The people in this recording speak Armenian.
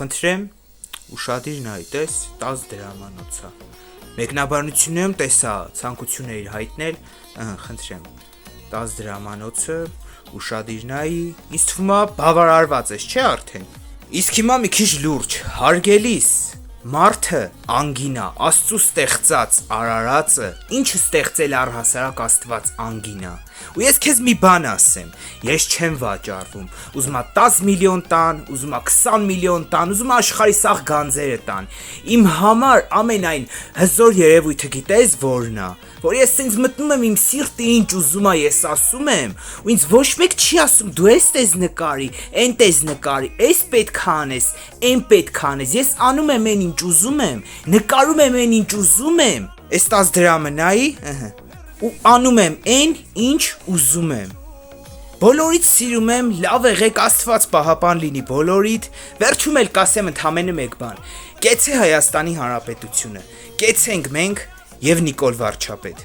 Խնդրեմ, ուշադիր նայ, տես 10 դրամանոց է։ Մեկնաբանություններում տեսա ցանկություն էիր հայտնել, խնդրեմ 10 դրամանոցը ուշադիր նայի, ինձ թվում է բավարարված ես, չէ՞ արդեն։ Իսկ հիմա մի քիչ լուրջ, հարգելիս, մարդը անգինա, Աստծո ստեղծած արարածը, ինչը ստեղծել առհասարակ Աստված անգինա։ Ու ես քեզ մի բան ասեմ, ես չեմ վաճառվում, ուզում ա 10 միլիոն տան, ուզում ա 20 միլիոն տան, ուզում ա աշխարհի սաղ գանձերը տան։ Իմ համար ամենայն հզոր երևույթը գիտես որն է, որ ես ինձ մտնում եմ իմ սիրտը ինչ ուզում ա ես ասում եմ, ու ինձ ոչ մեկ չի ասում դու ես տես նկարի, այն տես նկարի, այս պետք է անես, այն պետք է անես, ես անում եմ այն ինչ ուզում եմ, նկարում եմ այն ինչ ուզում եմ, այս 10 դրամը նայի, ու անում եմ այն ինչ ուզում եմ։ Բոլորից սիրում եմ, լավ եղեք, Աստված պահապան լինի բոլորիդ, վերջում էլ կասեմ ընդամենը մեկ բան, կեցե Հայաստանի Հանրապետությունը, կեցենք մենք և Նիկոլ Վարչապետ։